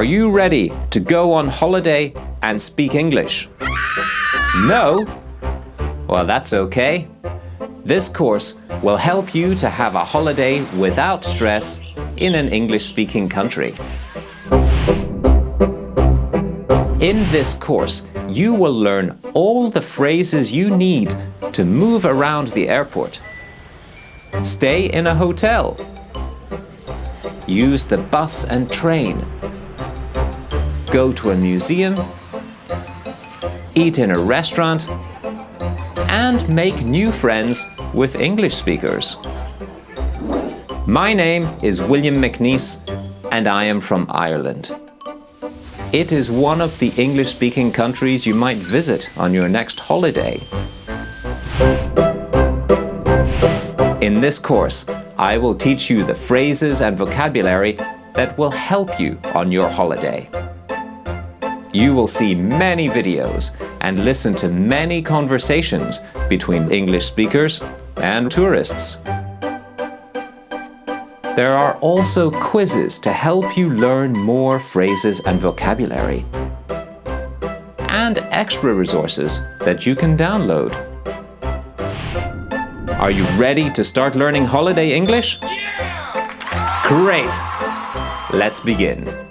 Are you ready to go on holiday and speak English? No? Well, that's okay. This course will help you to have a holiday without stress in an English-speaking country. In this course, you will learn all the phrases you need to move around the airport. Stay in a hotel. Use the bus and train. Go to a museum. Eat in a restaurant. And make new friends with English speakers. My name is William McNeice and I am from Ireland. It is one of the English-speaking countries you might visit on your next holiday. In this course, I will teach you the phrases and vocabulary that will help you on your holiday. You will see many videos and listen to many conversations between English speakers and tourists. There are also quizzes to help you learn more phrases and vocabulary, and extra resources that you can download. Are you ready to start learning holiday English? Yeah! Great! Let's begin.